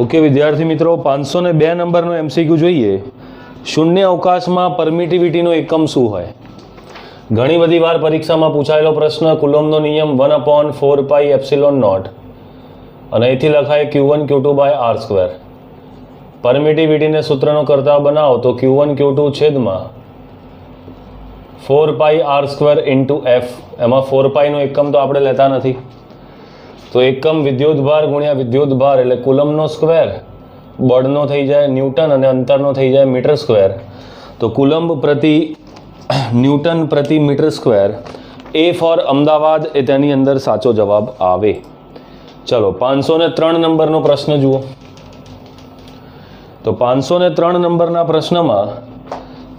Okay વિદ્યાર્થી મિત્રો, 502 નંબરનો એમસીક્યુ જોઈએ. શૂન્ય અવકાશમાં પરમિટિવિટીનો એકમ શું હોય? ઘણી બધી વાર પરીક્ષામાં પૂછાયેલો પ્રશ્ન. કુલોમ્બનો નિયમ 1/4πε0 અને અહીંથી લખાય Q1 Q2 by R square. પરમિટિવિટીને સૂત્રનો કરતા બનાવો તો Q1 Q2 છેદમાં 4πr² ઇન્ટુ એફ. એમાં 4π નો એકમ તો આપણે લેતા નથી, તો એકમ વિદ્યુતભાર ગુણ્યા વિદ્યુતભાર એટલે કુલમ્બનો સ્ક્વેર, બળનો થઈ જાય ન્યૂટન અને અંતરનો થઈ જાય મીટર સ્ક્વેર. તો કુલમ્બ પ્રતિ ન્યૂટન પ્રતિ મીટર સ્ક્વેર. એ ફોર અમદાવાદ એ તેની અંદર સાચો જવાબ આવે. ચલો 503 નંબરનો પ્રશ્ન જુઓ. તો 503 નંબરના પ્રશ્નમાં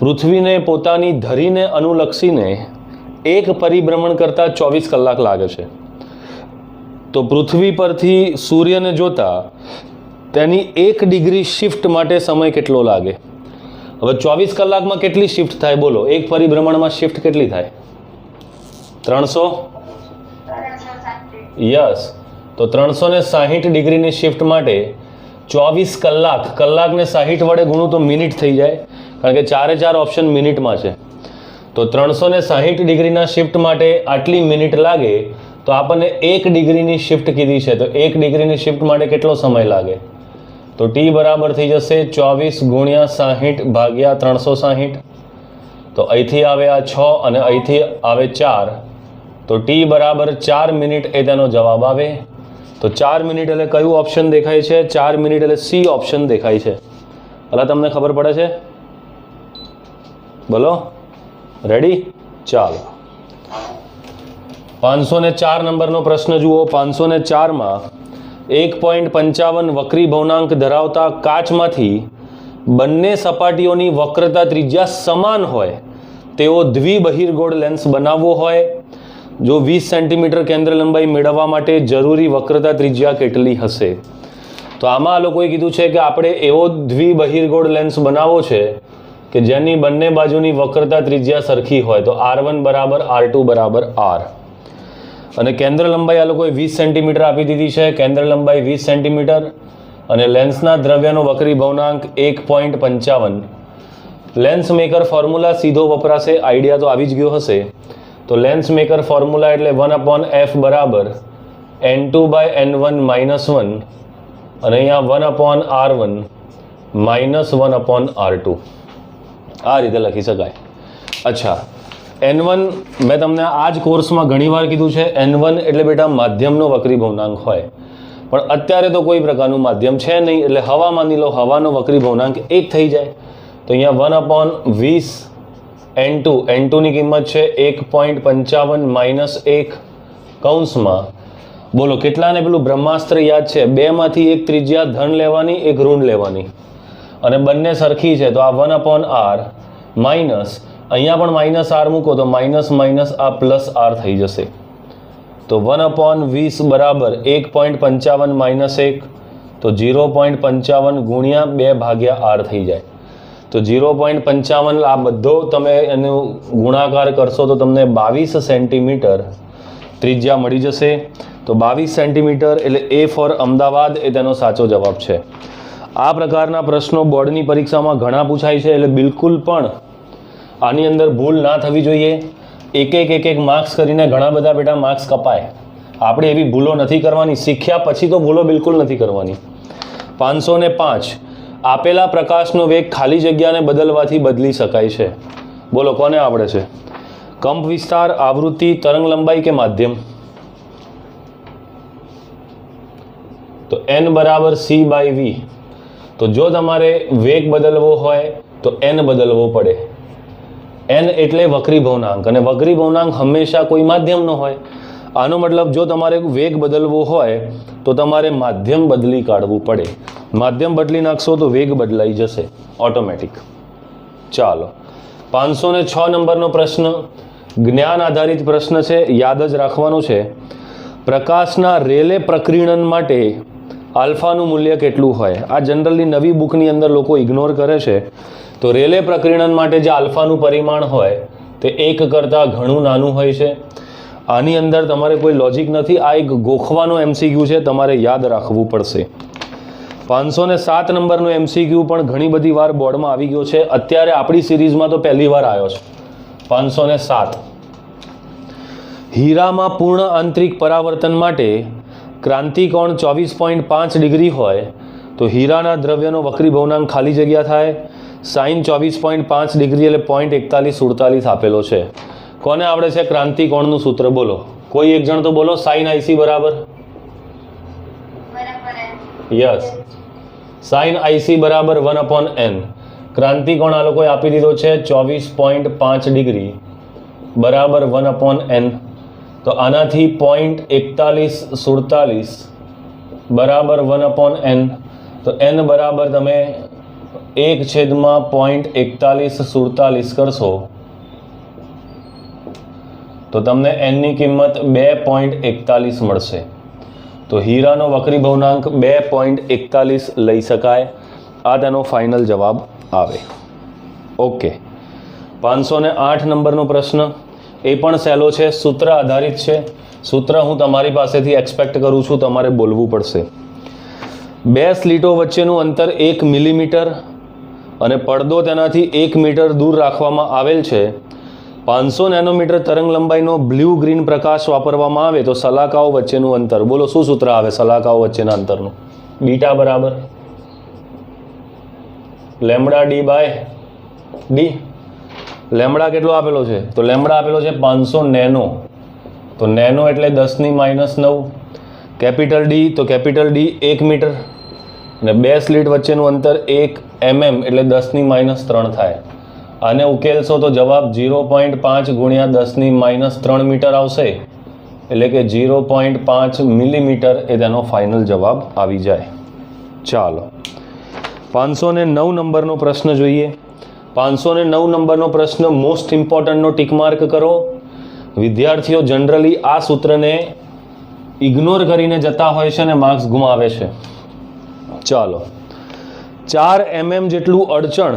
પૃથ્વીને પોતાની ધરીને અનુલક્ષીને એક પરિભ્રમણ કરતાં 24 કલાક લાગે છે. તો પૃથ્વી પરથી સૂર્યને જોતા તેની 1 ડિગ્રી શિફ્ટ માટે સમય કેટલો લાગે? હવે 24 કલાકમાં કેટલી શિફ્ટ થાય બોલો? એક પરિભ્રમણમાં શિફ્ટ કેટલી થાય? 300? યસ. તો 360 ડિગ્રીની શિફ્ટ માટે 24 કલાક, કલાકને 60 વડે ગુણું તો મિનિટ થઈ જાય, કારણ કે 4 ઓપ્શન મિનિટમાં છે. તો 360 ડિગ્રીના શિફ્ટ માટે આટલી મિનિટ લાગે. તો આપણને 1 ડિગ્રીની શિફ્ટ કીધી છે, તો 1 ડિગ્રીની શિફ્ટ માટે કેટલો સમય લાગે? તો ટી બરાબર થઈ જશે 24 ગુણ્યા 60 ભાગ્યા 360. તો અહીંથી આવે આ 6 અને અહીંથી આવે 4. તો ટી બરાબર 4 મિનિટ એ તેનો જવાબ આવે. તો 4 મિનિટ એટલે કયું ઓપ્શન દેખાય છે? 4 મિનિટ એટલે સી ઓપ્શન દેખાય છે. એટલે તમને ખબર પડે છે? બોલો, રેડી? ચાલો 504 નંબરનો પ્રશ્ન જુઓ. 504માં 1.55 વક્રી ભવનાંક ધરાવતા કાચમાંથી બંને સપાટીઓની વક્રતા ત્રિજ્યા સમાન હોય તેવો દ્વિબહિર્ગોળ લેન્સ બનાવવો હોય. જો 20 સેન્ટીમીટર કેન્દ્ર લંબાઈ મેળવવા માટે જરૂરી વક્રતા ત્રિજ્યા કેટલી હશે? તો આમાં આ લોકોએ કીધું છે કે આપણે એવો દ્વિબહિર્ગોળ લેન્સ બનાવવો છે કે જેની બંને બાજુની વક્રતા ત્રિજ્યા સરખી હોય. તો R1 બરાબર R2 બરાબર R. અને કેન્દ્ર લંબાઈ આ લોકોએ 20 સેન્ટીમીટર આપી દીધી છે. કેન્દ્ર લંબાઈ 20 સેન્ટીમીટર અને લેન્સના દ્રવ્યનો વક્રી ભવનાંક 1.55. લેન્સ મેકર ફોર્મ્યુલા સીધો વપરાશે, આઈડિયા તો આવી જ ગયો હશે. તો લેન્સ મેકર ફોર્મ્યુલા એટલે 1/f બરાબર n2/n1 -1 અને અહીંયા 1/r1 -1/r2 આ રીતે લખી શકાય. અચ્છા, n1 મેં તમને આ જ કોર્સમાં ઘણીવાર કીધું છે. n1 એટલે બેટા માધ્યમનો વક્રી ભવનાંક હોય, પણ અત્યારે તો કોઈ પ્રકારનું માધ્યમ છે નહીં, એટલે હવા માની લો, હવાનો વક્રી ભવનાંક 1 થઈ જાય. તો અહીંયા 1/20 n2, n2ની કિંમત છે 1.55 -1 કૌંસમાં. બોલો કેટલાને પેલું બ્રહ્માસ્ત્ર યાદ છે? 2 માંથી એક ત્રિજ્યા ધન લેવાની, એક ઋણ લેવાની અને બંને સરખી છે. તો આ 1/r માઇનસ, અહીંયા પણ -r મૂકો તો માઇનસ આ +r થઈ જશે. તો 1/20 બરાબર 1.55 -1, તો 0.55 ગુણ્યા 2/r થઈ જાય. તો 0.55 આ બધો તમે એનું ગુણાકાર કરશો તો તમને 22 સેન્ટીમીટર ત્રિજ્યા મળી જશે. તો 22 સેન્ટીમીટર એટલે એ ફોર અમદાવાદ એ તેનો સાચો જવાબ છે. આ પ્રકારના પ્રશ્નો બોર્ડની પરીક્ષામાં ઘણા પૂછાય છે, એટલે બિલકુલ પણ આની અંદર ભૂલ ના થવી જોઈએ. એક માર્ક્સ કરીને ઘણા બધા બેટા માર્ક્સ કપાય. આપણે એવી ભૂલો નથી કરવાની. શીખ્યા પછી તો ભૂલો બિલકુલ નથી કરવાની. 505 આપેલા પ્રકાશનો વેગ ખાલી જગ્યાને બદલવાથી બદલી શકાય છે. બોલો કોને આવડે છે? કંપ વિસ્તાર, આવૃત્તિ, તરંગ લંબાઈ કે માધ્યમ? તો n બરાબર c/v. તો જો તમારે વેગ બદલવો હોય તો n બદલવો પડે. n એટલે વક્રી ભવનાંક, અને વક્રી ભવનાંક હંમેશા કોઈ માધ્યમનો હોય. આનો મતલબ જો તમારે વેગ બદલવો હોય તો તમારે માધ્યમ બદલી કાઢવું પડે. માધ્યમ બદલી નાખશો તો વેગ બદલાઈ જશે ઓટોમેટિક. ચાલો 506 નંબરનો પ્રશ્ન જ્ઞાન આધારિત પ્રશ્ન છે, યાદ જ રાખવાનો છે. પ્રકાશના રેલે પ્રકીર્ણન માટે આલ્ફાનું મૂલ્ય કેટલું હોય? આ જનરલી નવી બુકની અંદર લોકો ઇગ્નોર કરે છે. તો રેલે પ્રકીર્ણન માટે જે આલ્ફાનું પરિમાણ હોય તે 1 કરતાં ઘણું નાનું હોય છે. આની અંદર તમારે કોઈ લોજિક નથી. આ એક ગોખવાનો એમસીક્યુ છે, તમારે યાદ રાખવું પડશે. 507 નંબરનો MCQ પણ ઘણી બધી વાર બોર્ડમાં આવી ગયો છે. અત્યારે આપણી સિરીઝમાં તો પહેલી વાર આવ્યો છે. 507. હીરામાં પૂર્ણ આંતરિક પરાવર્તન માટે ક્રાંતિકોણ 24.5 ડિગ્રી હોય તો હીરાના દ્રવ્યનો વક્રી ભવનાંક ખાલી જગ્યા થાય sin 24.5 ડિગ્રી એટલે 0.4147 આપેલો છે. કોને આવડે છે ક્રાંતિકોણનું સૂત્ર? બોલો, કોઈ એક જણ તો બોલો. sin IC બરાબર યસ, sin IC બરાબર 1/n. ક્રાંતિકોણ આ લોકોએ આપી દીધો છે 24.5 ડિગ્રી બરાબર 1/n. તો આનાથી 0.4147 બરાબર 1/n. તો n બરાબર તમે 1/0.4147 કરશો તો તમને n ની કિંમત 2.41 મળશે. તો હીરાનો વક્રી ભવનાંક 2.41 લઈ શકાય. આ તેનો ફાઇનલ જવાબ આવે. ઓકે. 508 નંબરનો પ્રશ્ન, એ પણ સહેલો છે, સૂત્ર આધારિત છે. સૂત્ર હું તમારી પાસેથી એક્સપેક્ટ કરું છું, તમારે બોલવું પડશે. બે સ્લીટો વચ્ચેનું અંતર 1 મિલીમીટર અને પડદો તેનાથી 1 મીટર દૂર રાખવામાં આવેલ છે. 500 નેનોમીટર તરંગ લંબાઈનો બ્લુ ગ્રીન પ્રકાશ વાપરવામાં આવે તો સલાકાઓ વચ્ચેનું અંતર, બોલો શું સૂત્ર આવે સલાકાઓ વચ્ચેના અંતરનું? બીટા બરાબર lambda D by D. Lambda કેટલો આપેલો છે? તો લેમડા આપેલો છે 500 નેનો. તો નેનો એટલે 10⁻⁹. કેપિટલ ડી, તો કેપિટલ ડી 1 મીટર અને બે સ્લીટ વચ્ચેનું અંતર 1 mm એટલે 10⁻³ થાય. આને ઉકેલશો તો જવાબ 0.5 ગુણ્યા 10⁻³ મીટર આવશે, એટલે કે 0.5 મિલીમીટર એ તેનો ફાઇનલ જવાબ આવી જાય. ચાલો 509 નંબરનો પ્રશ્ન જોઈએ. 509 નંબરનો પ્રશ્ન મોસ્ટ ઇમ્પોર્ટન્ટનો ટીક માર્ક કરો. વિદ્યાર્થીઓ જનરલી આ સૂત્રને ઇગ્નોર કરીને જતા હોય છે અને માર્ક્સ ગુમાવે છે. ચાલો, 4 mm જેટલું અડચણ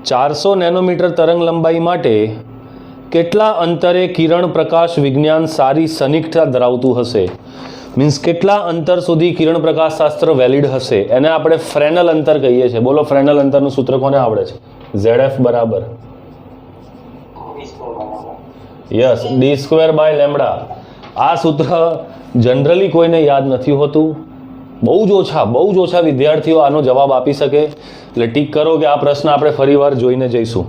400 નેનોમીટર તરંગ લંબાઈ માટે કેટલા અંતરે કિરણ પ્રકાશ વિજ્ઞાન સારી સનિગ્ધતા ધરાવતું હશે? મીન્સ કેટલા અંતર સુધી કિરણ પ્રકાશ શાસ્ત્ર વેલિડ હશે? એને આપણે ફ્રેનલ અંતર કહીએ છીએ. બોલો ફ્રેનલ અંતરનું સૂત્ર કોને આવડે છે? ZF બરાબર યસ d²/λ. આ સૂત્ર જનરલી કોઈને યાદ નથી હોતું. બહુ જ ઓછા વિદ્યાર્થીઓ આનો જવાબ આપી શકે. એટલે ટીક કરો કે આ પ્રશ્ન આપણે ફરીવાર જોઈને જઈશું.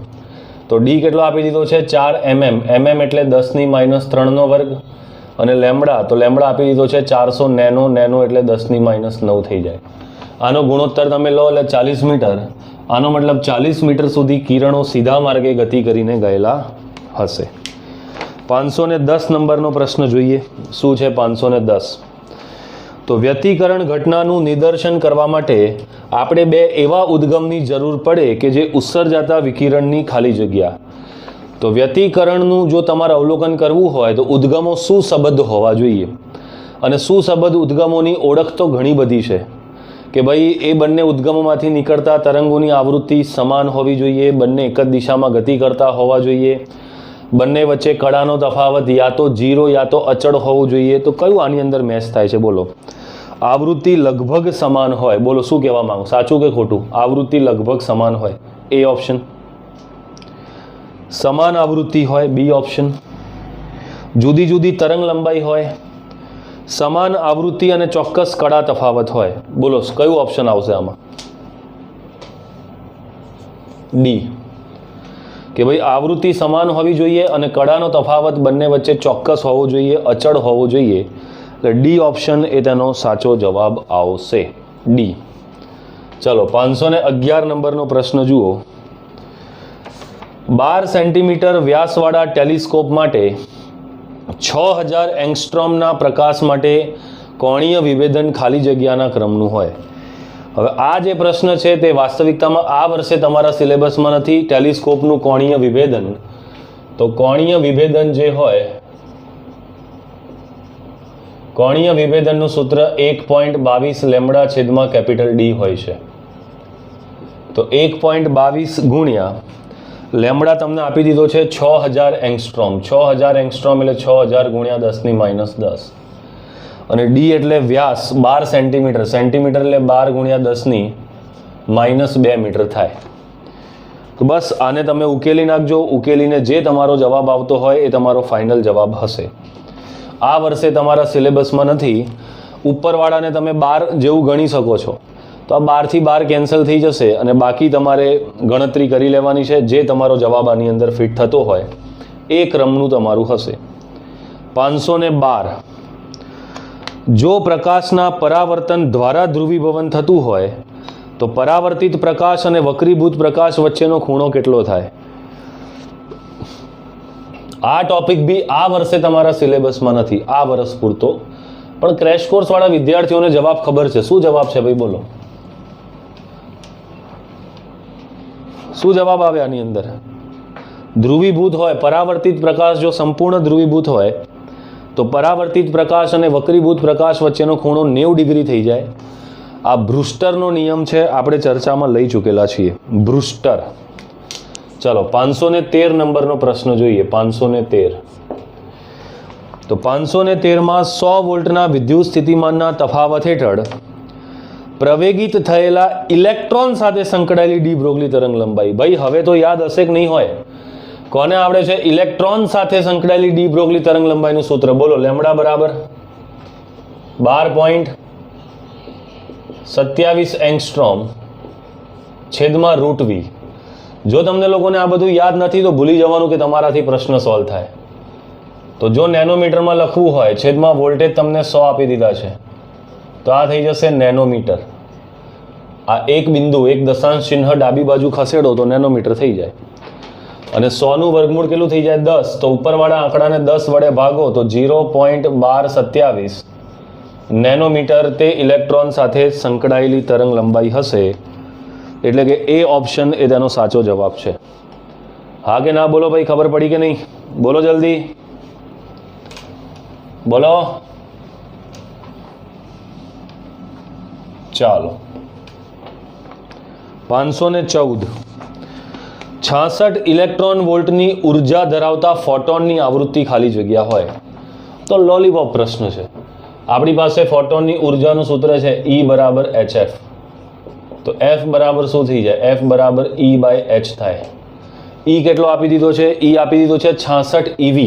તો ડી કેટલો આપી દીધો છે? 4 mm. mm એટલે 10⁻³ અને લેમડા, તો લેમડા આપી દીધો છે 400 નેનો. નેનો એટલે 10⁻⁹ થઈ જાય. આનો ગુણોત્તર તમે લો એટલે 40 મીટર. આનો મતલબ 40 મીટર સુધી કિરણો સીધા માર્ગે ગતિ કરીને ગયેલા હશે. 510 નંબરનો પ્રશ્ન જોઈએ. શું છે 510? તો વ્યતિકરણ ઘટનાનું નિદર્શન કરવા માટે આપણે બે એવા ઉદ્ગમની જરૂર પડે કે જે ઉત્સર્જાતા વિકિરણની ખાલી જગ્યા. તો વ્યતિકરણનું જો તમારે અવલોકન કરવું હોય તો ઉદ્ગમો સુસંબદ્ધ હોવા જોઈએ. અને સુસંબદ્ધ ઉદ્ગમોની ઓળખ તો ઘણી બધી છે કે ભાઈ એ બંને ઉદ્ગમોમાંથી નીકળતા તરંગોની આવૃત્તિ સમાન હોવી જોઈએ, બંને એક જ દિશામાં ગતિ કરતા હોવા જોઈએ, બંને વચ્ચે કળાનો તફાવત યા તો 0 યા તો અચળ હોવું જોઈએ. તો કયું આની અંદર મેચ થાય છે? બોલો. આવૃત્તિ લગભગ સમાન હોય. બોલો શું કહેવા માંગો, સાચું કે ખોટું? આવૃત્તિ લગભગ સમાન હોય, એ ઓપ્શન. સમાન આવૃત્તિ હોય, બી ઓપ્શન. જુદી જુદી તરંગ લંબાઈ હોય, સમાન આવૃત્તિ અને ચોક્કસ કળા તફાવત હોય. બોલો કયું ઓપ્શન આવશે આમાં? ડી, કે ભાઈ આવૃત્તિ સમાન હોવી જોઈએ અને કળાનો તફાવત બંને વચ્ચે ચોક્કસ હોવો જોઈએ, અચળ હોવો જોઈએ. એટલે ડી ઓપ્શન એ તેનો સાચો જવાબ આવશે. ડી. ચલો 511 નંબરનો પ્રશ્ન જુઓ. 12 સેન્ટીમીટર વ્યાસવાળા ટેલિસ્કોપ માટે 6000 એંગસ્ટ્રોમના પ્રકાશ માટે કોણીય વિભેદન ખાલી જગ્યાના ક્રમનું હોય. હવે આ જે પ્રશ્ન છે તે વાસ્તવિકતામાં આ વર્ષે તમારા સિલેબસમાં નથી. ટેલિસ્કોપનું કોણીય વિભેદન, તો કોણીય વિભેદન જે હોય, કોણીય વિભેદનનું સૂત્ર 1.22 લેમડા છેદમાં કેપિટલ ડી હોય છે. તો 1.22 ગુણ્યા લેમડા તમને આપી દીધો છે 6000 એંગસ્ટ્રોમ. 6000 એંગસ્ટ્રોમ એટલે 6000 ગુણ્યા 10⁻10. અને ડી એટલે વ્યાસ 12 સેન્ટીમીટર, સેન્ટીમીટર એટલે 12 ગુણ્યા 10⁻2 મીટર થાય. તો બસ આને તમે ઉકેલી નાખજો. ઉકેલીને જે તમારો જવાબ આવતો હોય એ તમારો ફાઇનલ જવાબ હશે. આ વર્ષે તમારા સિલેબસમાં નથી. ઉપરવાળાને તમે 12 જેવું ગણી શકો છો, તો આ 12 થી 12 કેન્સલ થઈ જશે અને બાકી તમારે ગણતરી કરી લેવાની છે. જે તમારો જવાબ આની અંદર ફિટ થતો હોય એ ક્રમનું તમારું હશે. 512. જો પ્રકાશના પરાવર્તન દ્વારા ધ્રુવીભવન થતું હોય તો પરાવર્તિત પ્રકાશ અને વક્રીભૂત પ્રકાશ વચ્ચેનો ખૂણો કેટલો થાય? આ ટોપિક બી આ વર્ષે તમારા સિલેબસમાં નથી, આ વર્ષ પૂરતો. પણ ક્રેશ કોર્સ વાળા વિદ્યાર્થીઓને જવાબ ખબર છે. શું જવાબ છે ભાઈ, બોલો? શું જવાબ આવે આની અંદર? ધ્રુવીભૂત હોય, પરાવર્તિત પ્રકાશ જો સંપૂર્ણ ધ્રુવીભૂત હોય તો પરાવર્તિત પ્રકાશ અને વક્રીભૂત પ્રકાશ વચ્ચેનો ખૂણો 90 ડિગ્રી થઈ જાય. આ બ્રુસ્ટરનો નિયમ છે, આપણે ચર્ચામાં લઈ ચૂકેલા છીએ. બ્રુસ્ટર. ચલો 513 નંબરનો પ્રશ્ન જોઈએ. 513. તો 513માં 100 વોલ્ટના વિદ્યુત સ્થિતિમાનના તફાવત હેઠળ પ્રવેગિત થયેલા ઇલેક્ટ્રોન સાથે સંકળાયેલી ડી બ્રોગલી તરંગ લંબાઈ. ભાઈ હવે તો યાદ હશે કે નહીં હોય? કોને આવડે છે ઇલેક્ટ્રોન સાથે સંકળાયેલી ડી બ્રોગલી તરંગ લંબાઈનું સૂત્ર? બોલો. લેમ્બડા બરાબર 12.27 એંગસ્ટ્રોમ છેદમાં √v. જો તમને લોકોને આ બધું યાદ નથી તો ભૂલી જવાનું કે તમારાથી પ્રશ્ન સોલ્વ થાય. તો જો નેનોમીટરમાં લખવું હોય, છેદમાં વોલ્ટેજ તમને 100 આપી દીધા છે, તો આ થઈ જશે નેનોમીટર. આ એક બિંદુ, એક દશાંશ ચિહ્ન ડાબી બાજુ ખસેડો તો નેનોમીટર થઈ જાય. અને 100નું વર્ગમૂળ કેટલું થઈ જાય? 10. તો ઉપરવાળા આંકડાને 10 વડે ભાગો તો 0.1227 નેનોમીટર તે ઇલેક્ટ્રોન સાથે સંકળાયેલી તરંગ લંબાઈ હશે. એટલે કે એ ઓપ્શન એ તેનો સાચો જવાબ છે. હા કે ના? બોલો ભાઈ, ખબર પડી કે નહીં? બોલો જલ્દી, બોલો. ચાલો 514. 66 ઇલેક્ટ્રોન વોલ્ટની ઉર્જા ધરાવતા ફોટોનની આવૃત્તિ ખાલી જગ્યા હોય તો લોલીપોપ પ્રશ્ન છે. આપણી પાસે ફોટોનની ઉર્જાનું સૂત્ર છે E બરાબર hf. તો F બરાબર શું થઈ જાય? F બરાબર E/h થાય. E કેટલો આપી દીધો છે? E આપી દીધો છે 66 EV.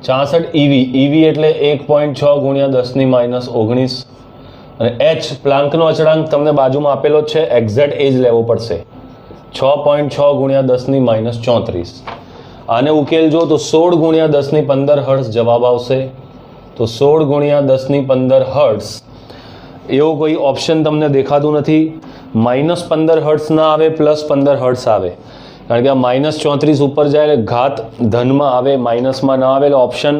66 EV. EV એટલે 1.6 ગુણ્યા 10⁻19 અને h પ્લાન્કનો અચળાંક તમને બાજુમાં આપેલો જ છે, એક્ઝેક્ટ એજ લેવો પડશે. 6.6 ગુણ્યા 10⁻34. આને ઉકેલજો તો 16 ગુણ્યા 10⁻15 હર્ટ્ઝ જવાબ આવશે. તો 16 ગુણ્યા 10⁻15 હર્ટ્ઝ એવો કોઈ ઓપ્શન તમને દેખાતું નથી. -15 હર્ટ્ઝ ના આવે, +15 હર્ટ્ઝ આવે, કારણ કે આ -34 ઉપર જાય એટલે ઘાત ધનમાં આવે, માઇનસમાં ના આવે. એટલે ઓપ્શન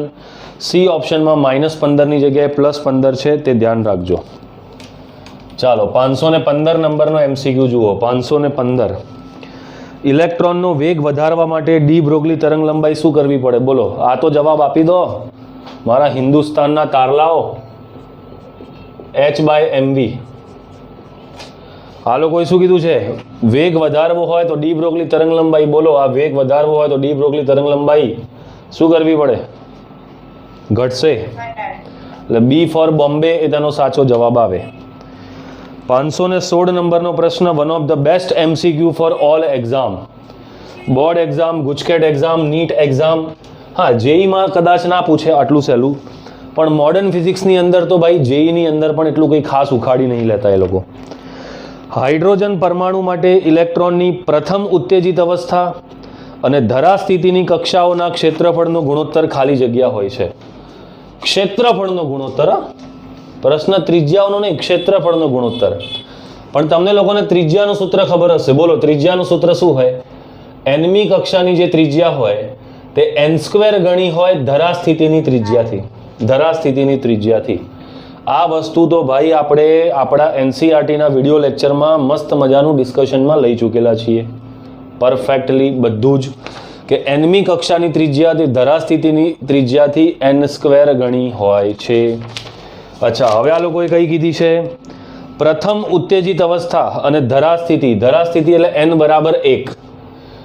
સી ઓપ્શનમાં -15ની જગ્યાએ +15 છે, તે ધ્યાન રાખજો. ચાલો 515 નંબરનો MCQ જુઓ. 515. ઇલેક્ટ્રોનનો વેગ વધારવા માટે ડી બ્રોગલી તરંગ લંબાઈ શું કરવી પડે? બોલો. આ તો જવાબ આપી દો મારા હિન્દુસ્તાનના તારલાઓ. h/mv. આ લોકોએ શું કીધું છે? વેગ વધારવો હોય તો ડી બ્રોગલી તરંગ લંબાઈ. બોલો. આ વેગ વધારવો હોય તો ડી બ્રોગલી તરંગ લંબાઈ શું કરવી પડે? ઘટશે. એટલે બી ફોર બોમ્બે એ તેનો સાચો જવાબ આવે. 516 નંબરનો પ્રશ્ન, one of the best MCQ for all exam. Board exam, GUJCET exam, NEET exam. હા, જેઈમાં કદાચ ના પૂછે આટલું સહેલું, પણ મોડર્ન ફિઝિક્સની અંદર તો ભાઈ જેઈની અંદર પણ એટલું કંઈ ખાસ ઉખાડી નહીં લેતા એ લોકો. હાઇડ્રોજન પરમાણુ માટે ઇલેક્ટ્રોનની પ્રથમ ઉત્તેજિત અવસ્થા અને ધરા સ્થિતિની કક્ષાઓના ક્ષેત્રફળનો ગુણોત્તર ખાલી જગ્યા હોય છે. ક્ષેત્રફળનો ગુણોત્તર, પ્રશ્ન ત્રિજ્યાઓનો નહીં, ક્ષેત્રફળનો ગુણોત્તર. પણ તમને લોકોને ત્રિજ્યાનું સૂત્ર ખબર હશે. બોલો. ત્રિજ્યાનું સૂત્ર શું હોય? nમી કક્ષાની જે ત્રિજ્યા હોય તે n² ગણી હોય ધરા સ્થિતિની ત્રિજ્યાથી. ધરા સ્થિતિની ત્રિજ્યાથી. આ વસ્તુ તો ભાઈ આપણે આપણા NCERTના વિડીયો લેક્ચરમાં મસ્ત મજાનું ડિસ્કશનમાં લઈ ચૂકેલા છીએ પરફેક્ટલી બધું જ, કે nમી કક્ષાની ત્રિજ્યા તે ધરા સ્થિતિની ત્રિજ્યાથી n² ગણી હોય છે. અચ્છા, હવે આ લોકોએ કઈ કીધી છે? પ્રથમ ઉત્તેજિત અવસ્થા અને ધરા સ્થિતિ. ધરા સ્થિતિ એટલે n બરાબર 1.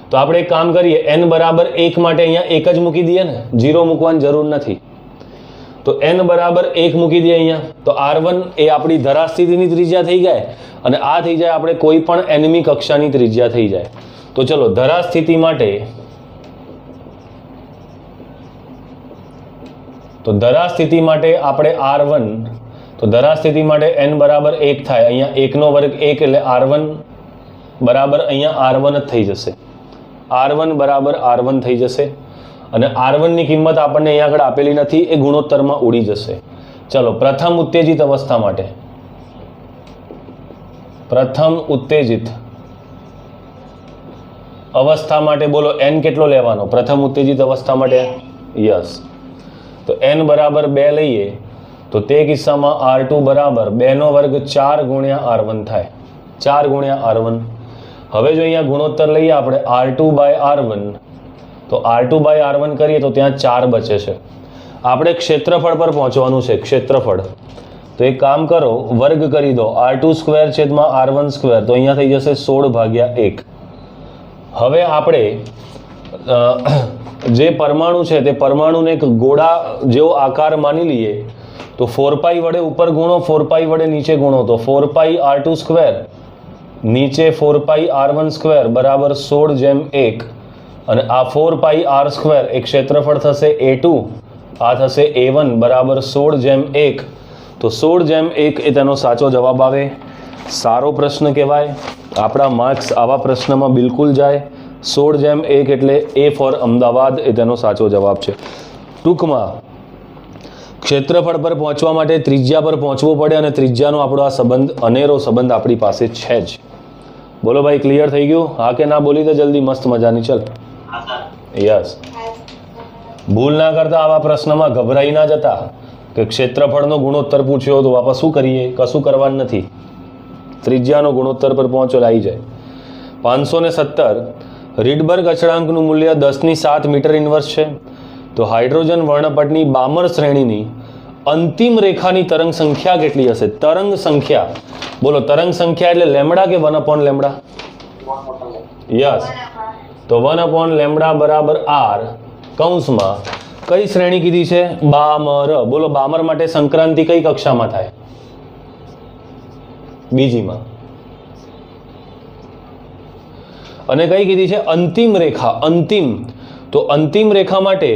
તો આપણે એક કામ કરીએ, n બરાબર 1 માટે અહીંયા 1 જ મૂકી દઈએ ને, 0 મૂકવાની જરૂર નથી. તો n બરાબર 1 મૂકી દઈએ અહીંયા, તો r1 એ આપણી ધરા સ્થિતિની ત્રિજ્યા થઈ જાય અને આ થઈ જાય આપણે કોઈ પણ nમી કક્ષાની ત્રિજ્યા થઈ જાય. તો ચલો ધરા સ્થિતિ માટે, તો ધરા સ્થિતિ માટે આપણે r1, તો ધરા સ્થિતિ માટે n બરાબર 1 થાય, અહીંયા 1 નો વર્ગ 1 એટલે r1 બરાબર અહીંયા r1 જ થઈ જશે, r1 બરાબર r1 થઈ જશે. અને r1 ની કિંમત આપણને અહીંયા આગળ આપેલી નથી, એ ગુણોત્તરમાં ઉડી જશે. ચલો પ્રથમ ઉત્તેજિત અવસ્થા માટે, પ્રથમ ઉત્તેજિત અવસ્થા માટે બોલો n કેટલો લેવાનો? પ્રથમ ઉત્તેજિત અવસ્થા માટે યસ, તો n બરાબર 2 લઈએ તો તે કિસ્સામાં r2 બરાબર 2 નો વર્ગ 4 ગુણ્યા r1 થાય, 4 ગુણ્યા r1. હવે જો અહીંયા ગુણોત્તર લઈએ આપણે r2 બાય r1, તો r2 બાય r1 કરીએ તો ત્યાં 4 બચે છે. આપણે ક્ષેત્રફળ પર પહોંચવાનું છે, ક્ષેત્રફળ. તો એક કામ કરો, વર્ગ કરી દો r2 સ્ક્વેર છેદમાં r1 સ્ક્વેર, તો અહીંયા થઈ જશે 16 ભાગ્યા 1. હવે આપણે જે પરમાણુ છે તે પરમાણુને એક ગોળા જેવો આકાર માની લઈએ, તો 4π વડે ઉપર ગુણો, 4π વડે નીચે ગુણો, તો 4π r2 સ્ક્વેર નીચે 4π r1 સ્ક્વેર બરાબર 16/1, અને આ 4π r સ્ક્વેર એક ક્ષેત્રફળ થશે a2, આ થશે a1 બરાબર 16/1. તો 16/1 એ તેનો સાચો જવાબ આવે. સારો પ્રશ્ન કહેવાય, આપણા માર્ક્સ આવા પ્રશ્નમાં બિલકુલ જાય. 16/1 એટલે એ ફોર અમદાવાદ એ તેનો સાચો જવાબ છે. ટૂંકમાં ક્ષેત્રફળ પર પહોંચવા માટે ત્રિજ્યા પર પહોંચવું પડે, અને ત્રિજ્યાનો આપણો આ સંબંધ, અનેરો સંબંધ આપણી પાસે છે જ. બોલો ભાઈ, ક્લિયર થઈ ગયું? હા કે ના બોલી તો જલ્દી, મસ્ત મજાની. ચલ યસ, ભૂલ ના કરતા, આવા પ્રશ્નમાં ગભરાઈ ના જતા કે ક્ષેત્રફળનો ગુણોત્તર પૂછ્યો તો બાપા શું કરીએ, કશું કરવાનું નથી. ત્રિજ્યાનો ગુણોત્તર પર પહોંચો, આવી જાય. 517 રીડબર્ગ અચળાંકનું મૂલ્ય 10⁷ મીટર ઇન્વર્સ છે. તો હાઇડ્રોજન વર્ણપટની બામર શ્રેણીની અંતિમ રેખાની તરંગ સંખ્યા કેટલી હશે? તરંગ સંખ્યા બોલો, તરંગ સંખ્યા એટલે લેમડા કે 1/λ? યસ, તો 1/λ બરાબર r કૌંસમાં કઈ શ્રેણી કીધી છે? બામર. બોલો બામર માટે સંક્રાંતિ કઈ કક્ષામાં થાય? બીજીમાં. અને કઈ કીધી છે? અંતિમ રેખા. અંતિમ, તો અંતિમ રેખા માટે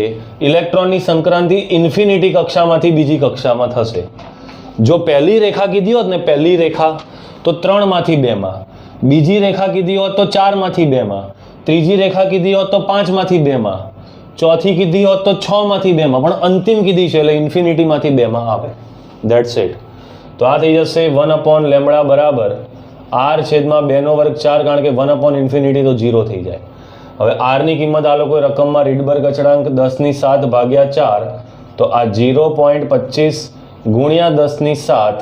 ઇલેક્ટ્રોનની સંક્રાંતિ ઇન્ફિનિટી કક્ષામાંથી બીજી કક્ષામાં થશે. જો પહેલી રેખા કીધી હોત ને, પહેલી રેખા, તો 3માંથી 2માં, બીજી રેખા કીધી હોત તો 4માંથી 2માં, ત્રીજી રેખા કીધી હોત તો 5માંથી 2માં, ચોથી કીધી હોત તો 6માંથી 2માં, પણ અંતિમ કીધી છે એટલે ઇન્ફિનિટીમાંથી 2માં આવે. That's it. તો આ થઈ જશે 1/λ બરાબર r છેદમાં 2 નો વર્ગ 4, કારણ કે 1/∞ તો 0 થઈ જાય. હવે r ની કિંમત આ લોકોએ રકમમાં રીડબર્ગ અચળાંક 10⁷ ભાગ્યા 4, તો આ 0.25 ગુણ્યા 10⁷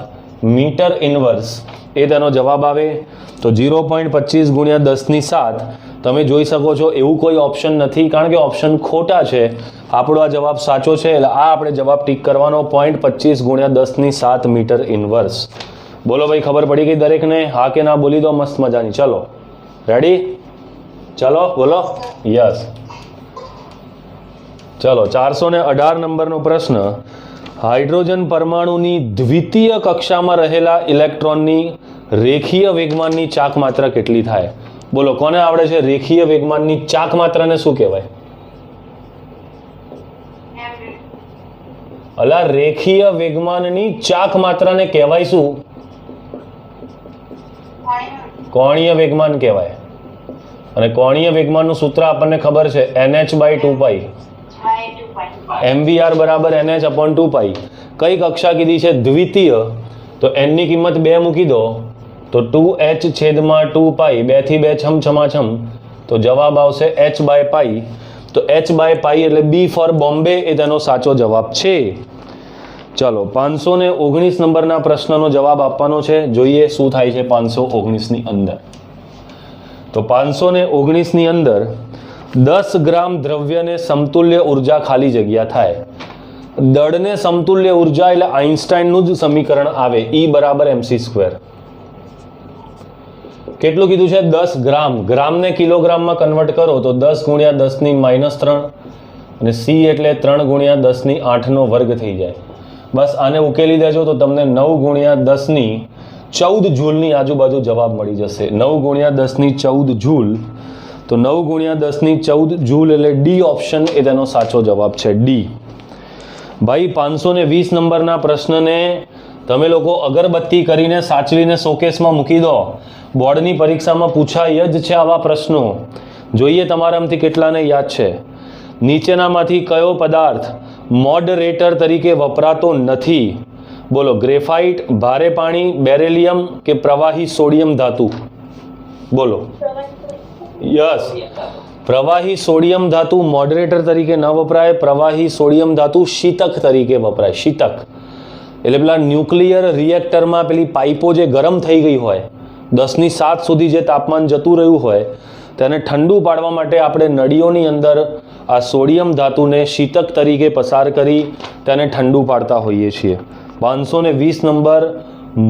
મીટર ઇન્વર્સ એ તેનો જવાબ આવે. તો 0.25 ગુણ્યા 10⁷ તમે જોઈ શકો છો, એવું કોઈ ઓપ્શન નથી, કારણ કે ઓપ્શન ખોટા છે. આપણો આ જવાબ સાચો છે, એટલે આ આપણે જવાબ ટીક કરવાનો. 0.25 ગુણ્યા 10⁷ મીટર ઇન્વર્સ. બોલો ભાઈ, ખબર પડી ગઈ દરેકને? હા કે ના બોલી દો, મસ્ત મજાની. ચલો રેડી, ચલો બોલો યસ. ચલો 418 નંબરનો પ્રશ્ન. હાઇડ્રોજન પરમાણુની દ્વિતીય કક્ષામાં રહેલા ઇલેક્ટ્રોનની રેખીય વેગમાનની ચાક માત્રા કેટલી થાય? બોલો, કોને આવડે છે? રેખીય વેગમાનની ચાક માત્રાને શું કહેવાય? અલા, રેખીય વેગમાનની ચાક માત્રાને કહેવાય શું? કોણીય વેગમાન કહેવાય. અને કોણીય વેગમાનનું સૂત્ર આપણને ખબર છે, nh/2π. mvr બરાબર nh/2π. કઈ કક્ષા કીધી છે? દ્વિતીય. તો n ની કિંમત 2 મૂકી દો, તો 2h છેદમાં 2π, 2 થી 2 છમછમાછમ, તો જવાબ આવશે h/π. તો h/π એટલે b ફોર બોમ્બે એ તેનો સાચો જવાબ છે. ચલો 519 નંબરના પ્રશ્નનો જવાબ આપવાનો છે. જોઈએ શું થાય છે 519 ની અંદર. તો 519 ની અંદર 10 ગ્રામ દ્રવ્યને સમતુલ્ય ઉર્જા ખાલી જગ્યા થાય. દળને સમતુલ્ય ઉર્જા એટલે આઇન્સ્ટાઈનનું જ સમીકરણ આવે, E બરાબર mc². કેટલું કીધું છે? 10 ગ્રામ. ગ્રામને કિલોગ્રામમાં કન્વર્ટ કરો તો 10 ગુણ્યા 10⁻³ અને c એટલે 3 ગુણ્યા 10⁸ નો વર્ગ થઈ જાય. બસ આને ઉકેલી દેજો તો તમને 9 ગુણ્યા 10 14 જૂલની આજુબાજુ જવાબ મળી જશે. 9 ગુણ્યા 10 14 જૂલ, તો 9 ગુણ્યા 10 14 જૂલ એટલે ડી ઓપ્શન એ તેનો સાચો જવાબ છે, ડી. ભાઈ 520 નંબરના પ્રશ્નને તમે લોકો અગરબત્તી કરીને સાચવીને શોકેસમાં મૂકી દો. બોર્ડની પરીક્ષામાં પૂછાય જ છે આવા પ્રશ્નો. જોઈએ તમારામાંથી કેટલાને યાદ છે. નીચેનામાંથી કયો પદાર્થ મોડરેટર તરીકે વપરાતો નથી? બોલો, ગ્રેફાઇટ, ભારે પાણી, બેરેલિયમ કે પ્રવાહી સોડિયમ ધાતુ? બોલો. યસ, પ્રવાહી સોડિયમ ધાતુ મોડરેટર તરીકે ન વપરાય. પ્રવાહી સોડિયમ ધાતુ શીતક તરીકે વપરાય. શીતક એટલે પેલા ન્યુક્લિયર રિએક્ટરમાં પેલી પાઇપો જે ગરમ થઈ ગઈ હોય, 10⁷ સુધી જે તાપમાન જતું રહ્યું હોય, તેને ઠંડુ પાડવા માટે આપણે નળીઓની અંદર આ સોડિયમ ધાતુને શીતક તરીકે પસાર કરી તેને ઠંડુ પાડતા હોઈએ છીએ. 520 નંબર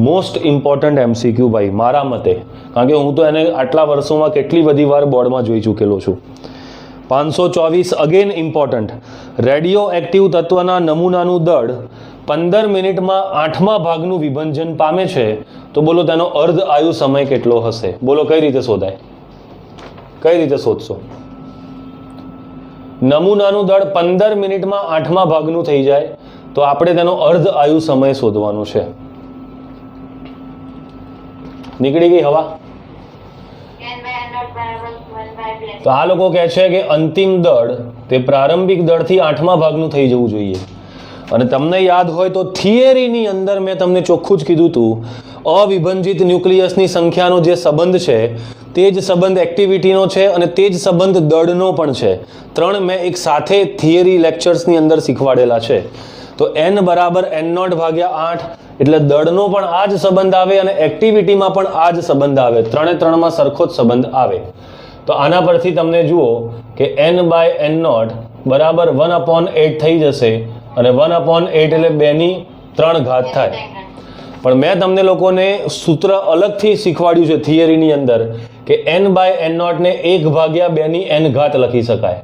મોસ્ટ ઇમ્પોર્ટન્ટ MCQ ભાઈ મારા મતે, કારણ કે હું તો એને આટલા વર્ષોમાં કેટલી બધી વાર બોર્ડમાં જોઈ ચૂકેલો છું. 524 અગેન ઇમ્પોર્ટન્ટ. રેડિયો એક્ટિવ તત્વના નમૂનાનું દળ 15 મિનિટમાં 8મા ભાગનું વિભંજન પામે છે, તો બોલો તેનો અર્ધ આયુ સમય કેટલો હશે? બોલો, કઈ રીતે શોધાય? કઈ રીતે શોધશો? નમૂનાનું દળ 15 મિનિટમાં 8મા ભાગનું થઈ જાય તો આપણે તેનો અર્ધ આયુ સમય શોધવાનો છે. નીકળી ગઈ હવા? તો આ લોકો કહે છે કે અંતિમ દળ તે પ્રારંભિક દળથી 8મા ભાગનું થઈ જવું જોઈએ. અને તમને યાદ હોય તો થિયરીની અંદર મેં તમને ચોખ્ખું જ કીધું હતું, અવિભંજિત ન્યુક્લિયસની સંખ્યાનો જે સંબંધ છે તે જ સંબંધ એક્ટિવિટીનો છે અને તે જ સંબંધ દળનો પણ છે. 3 મેં એક સાથે થિયરી લેક્ચર્સની અંદર શીખવાડેલા છે. તો n બરાબર n0 ભાગ્યા 8 એટલે દળનો પણ આ જ સંબંધ આવે અને એક્ટિવિટીમાં પણ આ જ સંબંધ આવે. 3 સરખો જ સંબંધ આવે. તો આના પરથી તમને જુઓ કે n/n0 બરાબર 1/8 થઈ જશે અને 1/8 એટલે 2/3 થાય. પણ મેં તમને લોકોને સૂત્ર અલગથી શીખવાડ્યું છે થિયરીની અંદર કે n/n0 ને 1/2n લખી શકાય.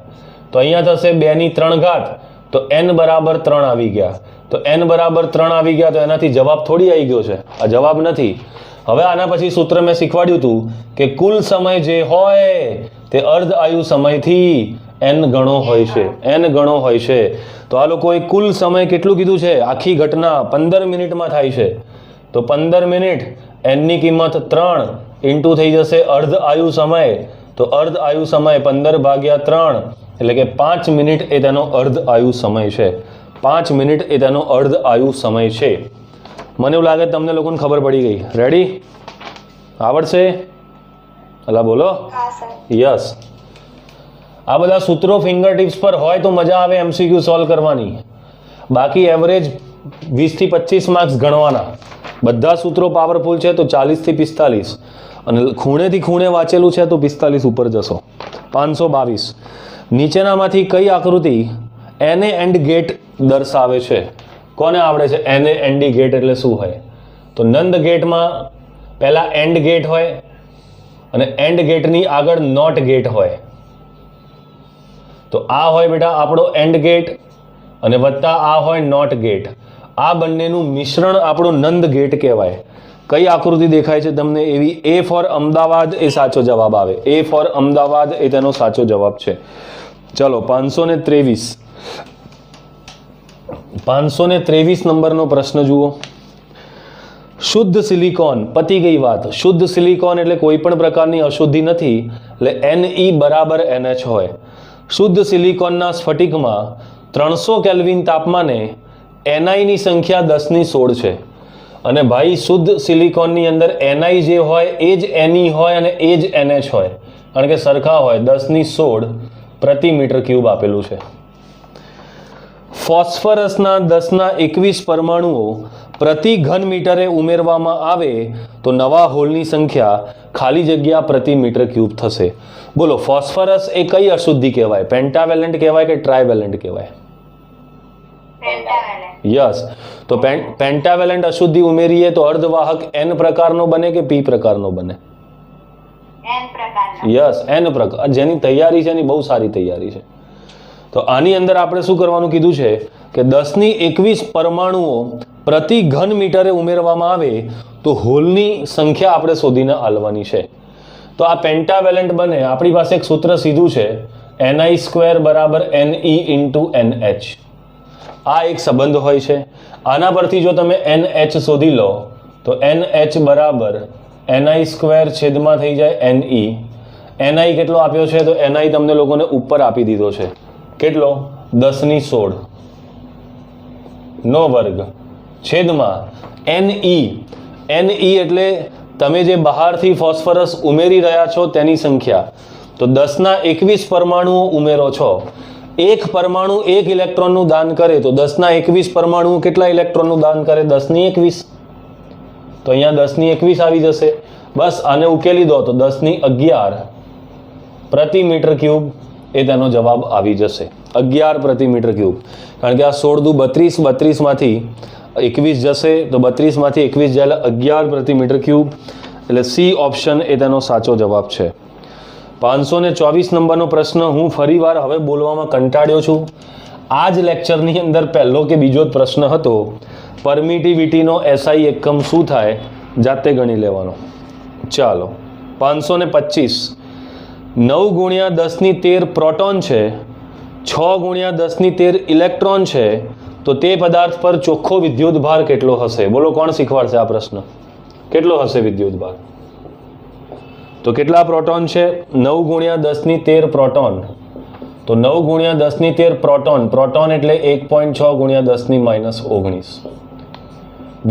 તો અહીંયા થશે 2/3, તો n બરાબર 3 આવી ગયા. તો n બરાબર 3 આવી ગયા તો એનાથી જવાબ થોડી આવી ગયો છે, આ જવાબ નથી. હવે આના પછી સૂત્ર મેં શીખવાડ્યું હતું કે કુલ સમય જે હોય તે અર્ધ આયુ સમયથી n ગણો હોય છે, n ગણો હોય છે. તો આ લોકોએ કુલ સમય કેટલું કીધું છે? આખી ઘટના 15 મિનિટમાં થાય છે. તો 15 મિનિટ, n ની કિંમત 3 ઇન્ટુ થઈ જશે અર્ધ આયુ સમય. તો અર્ધ આયુ સમય 15/3 એટલે કે 5 મિનિટ એ તેનો અર્ધ આયુ સમય છે. 5 મિનિટ એ તેનો અર્ધ આયુ સમય છે. મને એવું લાગે તમને લોકોને ખબર પડી ગઈ. રેડી? આવડશે? અલા બોલો. યસ. આ બધા સૂત્રો ફિંગર ટિપ્સ પર હોય તો મજા આવે MCQ સોલ્વ કરવાની. બાકી એવરેજ 20 થી 25 માર્ક્સ ગણવાના. બધા સૂત્રો પાવરફુલ છે તો 40 થી 45 અને ખૂણેથી ખૂણે વાંચેલું છે તો 45 ઉપર જશો. 522 નીચેનામાંથી કઈ આકૃતિ NA એન્ડ ગેટ દર્શાવે છે? કોને આવડે છે NA એન્ડ ગેટ એટલે શું હોય? તો નંદ ગેટમાં પહેલા એન્ડ ગેટ હોય અને એન્ડ ગેટની આગળ નોટ ગેટ હોય. તો આ હોય બેટા આપણો એન્ડ ગેટ અને વત્તા આ હોય નોટ ગેટ. આ બંનેનું મિશ્રણ આપણો નંદ ગેટ કહેવાય. કઈ આકૃતિ દેખાય છે તમને એવી? A ફોર અમદાવાદ એ સાચો જવાબ આવે. A ફોર અમદાવાદ એ તેનો સાચો જવાબ છે. ચલો 523 નંબરનો પ્રશ્ન જુઓ. શુદ્ધ સિલિકોન, પતી ગઈ વાત. શુદ્ધ સિલિકોન એટલે કોઈ પણ પ્રકારની અશુદ્ધિ નથી, એટલે Ne બરાબર NH હોય. શુદ્ધ સિલિકોનના સ્ફટિકમાં 300 કેલ્વિન તાપમાને Ni ની સંખ્યા 10⁻16 છે. અને ભાઈ શુદ્ધ સિલિકોનની અંદર Ni જે હોય એ જ Ne હોય અને એ જ NH હોય, કારણ કે સરખા હોય. 10⁻16 પ્રતિ મીટર ક્યુબ આપેલું છે. ફોસ્ફરસના 10⁻21 પરમાણુઓ પ્રતિ ઘન મીટરે ઉમેરવામાં આવે તો નવા હોલની સંખ્યા ખાલી જગ્યા પ્રતિ મીટર ક્યુબ થશે. બોલો, ફોસ્ફરસ એ કઈ અશુદ્ધિ કહેવાય? પેન્ટાવેલેન્ટ કહેવાય કે ટ્રાયવેલેન્ટ કહેવાય? યસ. તો પેન્ટાવેલેન્ટ અશુદ્ધિ ઉમેરીએ તો અર્ધવાહક N પ્રકારનો બને કે P પ્રકારનો બને? યસ, N પ્રકાર. જેની તૈયારી છે એની બહુ સારી તૈયારી છે. તો આની અંદર આપણે શું કરવાનું કીધું છે કે 10⁻21 પરમાણુઓ પ્રતિ ઘન મીટરે ઉમેરવામાં આવે તો હોલની સંખ્યા આપણે શોધીને આલવાની છે. તો આ પેન્ટાવેલેન્ટ બને. આપણી પાસે એક સૂત્ર સીધું છે Ni² બરાબર Ne ઇન્ટુ NH. આ એક સંબંધ હોય છે. આના પરથી જો તમે NH શોધી લો તો NH બરાબર Ni² છેદમાં થઈ જાય Ne. Ni કેટલો આપ્યો છે તો Ni તમને લોકોને ઉપર આપી દીધો છે. કેટલો? 10⁻16 નો વર્ગ છેદમાં Ne એટલે તમે જે બહારથી ફોસ્ફરસ ઉમેરી રહ્યા છો તેની સંખ્યા. તો 10⁻21 પરમાણુઓ ઉમેરો છો. એક પરમાણુ 1 ઇલેક્ટ્રોનનું દાન કરે તો 10⁻21 પરમાણુ કેટલા ઇલેક્ટ્રોનનું દાન કરે? 10⁻21. તો અહીંયા 10⁻21 આવી જશે. બસ આને ઉકેલી દો તો 10⁻11 પ્રતિ મીટર ક્યુબ એ તેનો જવાબ આવી જશે. 11 પ્રતિ મીટર ક્યુબ. કારણ કે આ 16 × 32, 32માંથી 21 જશે તો 32માંથી 21 જાય એટલે 11 પ્રતિ મીટર ક્યુબ. એટલે સી ઓપ્શન એ તેનો સાચો જવાબ છે. 524 નંબરનો પ્રશ્ન હું ફરીવાર હવે બોલવામાં કંટાળ્યો છું. આ જ લેક્ચરની અંદર પહેલો કે બીજો જ પ્રશ્ન હતો. પરમિટિવિટીનો SI એકમ શું થાય જાતે ગણી લેવાનો. ચાલો 525. 9 × 10⁻13 પ્રોટોન છે, 6 × 10⁻13 ઇલેક્ટ્રોન છે, તો તે પદાર્થ પર ચોખ્ખો વિદ્યુત ભાર કેટલો હશે? બોલો, કોણ શીખવાડશે આ પ્રશ્ન? કેટલો હશે વિદ્યુત ભાર? તો કેટલા પ્રોટોન છે? 9 × 10⁻13 પ્રોટોન. તો 9 × 10⁻13 પ્રોટોન. પ્રોટોન એટલે 1.6 × 10⁻19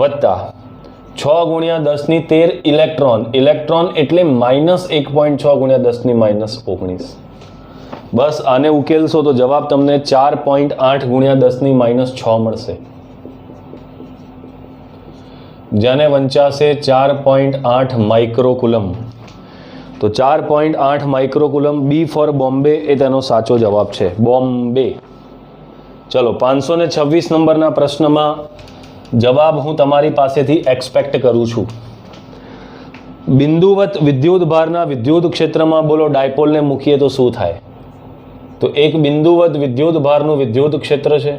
વત્તા 6 × 10⁻13 ઇલેક્ટ્રોન. ઇલેક્ટ્રોન એટલે -1.6 × 10⁻19. બસ આને ઉકેલશો તો જવાબ તમને 4.8 × 10⁻6 મળશે. જેને વંચાશે 4.8 માઇક્રોકુલમ. તો 4.8 માઇક્રોકુલમ. B ફોર બોમ્બે એ તેનો સાચો જવાબ છે. બોમ્બે. ચલો 526 નંબરના પ્રશ્નમાં જવાબ હું તમારી પાસેથી એક્સપેક્ટ કરું છું. બિંદુવત વિદ્યુત ભારના વિદ્યુત ક્ષેત્રમાં બોલો ડાયપોલને મૂકીએ તો શું થાય? તો એક બિંદુવત વિદ્યુત ભારનું વિદ્યુત ક્ષેત્ર છે.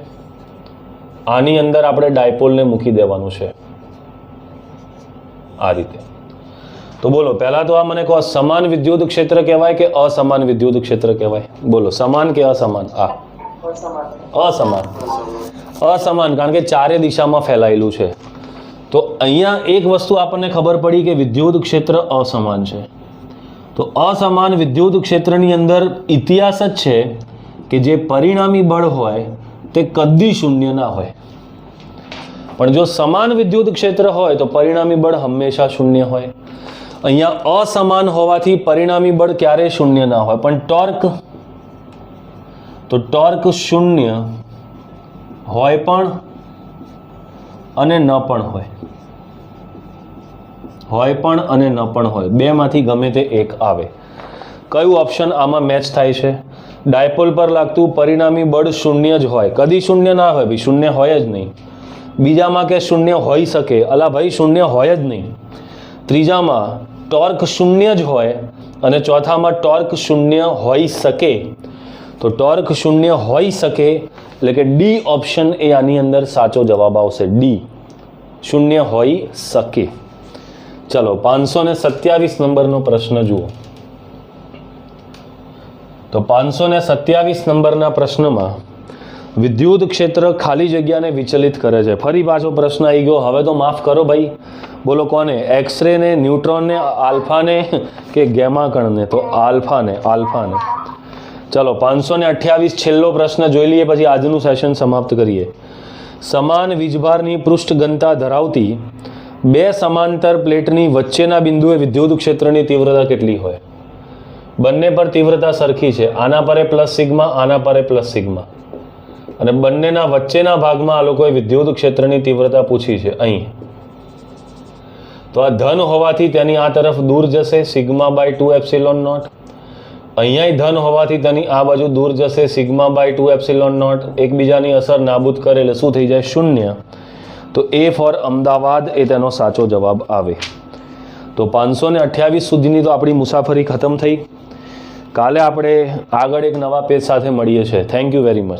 આની અંદર આપણે ડાયપોલને મૂકી દેવાનું છે આ રીતે. તો બોલો પહેલા તો આ મને કહો, સમાન વિદ્યુત ક્ષેત્ર કહેવાય કે અસમાન વિદ્યુત ક્ષેત્ર કહેવાય? બોલો, સમાન કે અસમાન? અસમાન. અસમાન, કારણ કે ચારે દિશામાં ફેલાયેલું છે. તો અહીંયા એક વસ્તુ આપણને ખબર પડી કે વિદ્યુત ક્ષેત્ર અસમાન છે. તો અસમાન વિદ્યુત ક્ષેત્રની અંદર ઇતિહાસ જ છે કે જે પરિણામી બળ હોય તે કદી શૂન્ય ના હોય. પણ જો સમાન વિદ્યુત ક્ષેત્ર હોય તો પરિણામી બળ હંમેશા શૂન્ય હોય. અહીંયા અસમાન હોવાથી પરિણામી બળ ક્યારેય શૂન્ય ના હોય. પણ ટોર્ક, તો ટોર્ક શૂન્ય હોય પણ અને ન પણ હોય. હોય પણ અને ન પણ હોય. બેમાંથી ગમે તે એક આવે. કયું ઓપ્શન આમાં મેચ થાય છે? ડાયપોલ પર લાગતું પરિણામી બળ શૂન્ય જ હોય. કદી શૂન્ય ના હોય ભાઈ, શૂન્ય હોય જ નહીં. બીજામાં કે શૂન્ય હોઈ શકે, અલા ભાઈ શૂન્ય હોય જ નહીં. ત્રીજામાં ટોર્ક શૂન્ય જ હોય અને ચોથામાં ટોર્ક શૂન્ય હોઈ શકે. તો ટોર્ક શૂન્ય હોઈ શકે એટલે કે ડી ઓપ્શન એ આની અંદર સાચો જવાબ આવશે. ડી, શૂન્ય હોઈ શકે. ચલો 527 નંબરનો પ્રશ્ન જુઓ. તો 527 નંબરના પ્રશ્નમાં વિદ્યુત ક્ષેત્ર ખાલી જગ્યાને વિચલિત કરે છે. ફરી પાછો પ્રશ્ન આવી ગયો. હવે તો માફ કરો ભાઈ, બોલો કોને? એક્સરે ને, ન્યુટ્રોનને, આલ્ફાને કે ગેમા કણને? તો આલ્ફાને. ચલો 528 છેલ્લો પ્રશ્ન જોઈ લઈએ, પછી આજનું સેશન સમાપ્ત કરીએ. સમાન વીજભારની પૃષ્ઠ ઘનતા ધરાવતી બે સમાંતર પ્લેટની વચ્ચેના બિંદુએ વિદ્યુત ક્ષેત્રની તીવ્રતા કેટલી હોય? બંને પર તીવ્રતા સરખી છે. આના પર પ્લસ સિગ્મા, આના પર પ્લસ સિગ્મા, અને બંનેના વચ્ચેના ભાગમાં આ લોકોએ વિદ્યુત ક્ષેત્રની તીવ્રતા પૂછી છે અહીં. તો આ ધન હોવાથી તેની આ તરફ દૂર જશે σ/2 એપ્સિલોન નોટ. અહીંયા ધન હોવાથી તેની આ બાજુ દૂર જશે σ/2 એપ્સિલોન નોટ. એકબીજાની અસર નાબૂદ કરે એટલે શું થઈ જાય? શૂન્ય. તો એ ફોર અમદાવાદ એ તેનો સાચો જવાબ આવે. તો 528 સુધીની તો આપણી મુસાફરી ખતમ થઈ. કાલે આપણે આગળ એક નવા પેજ સાથે મળીએ છીએ. Thank you very much.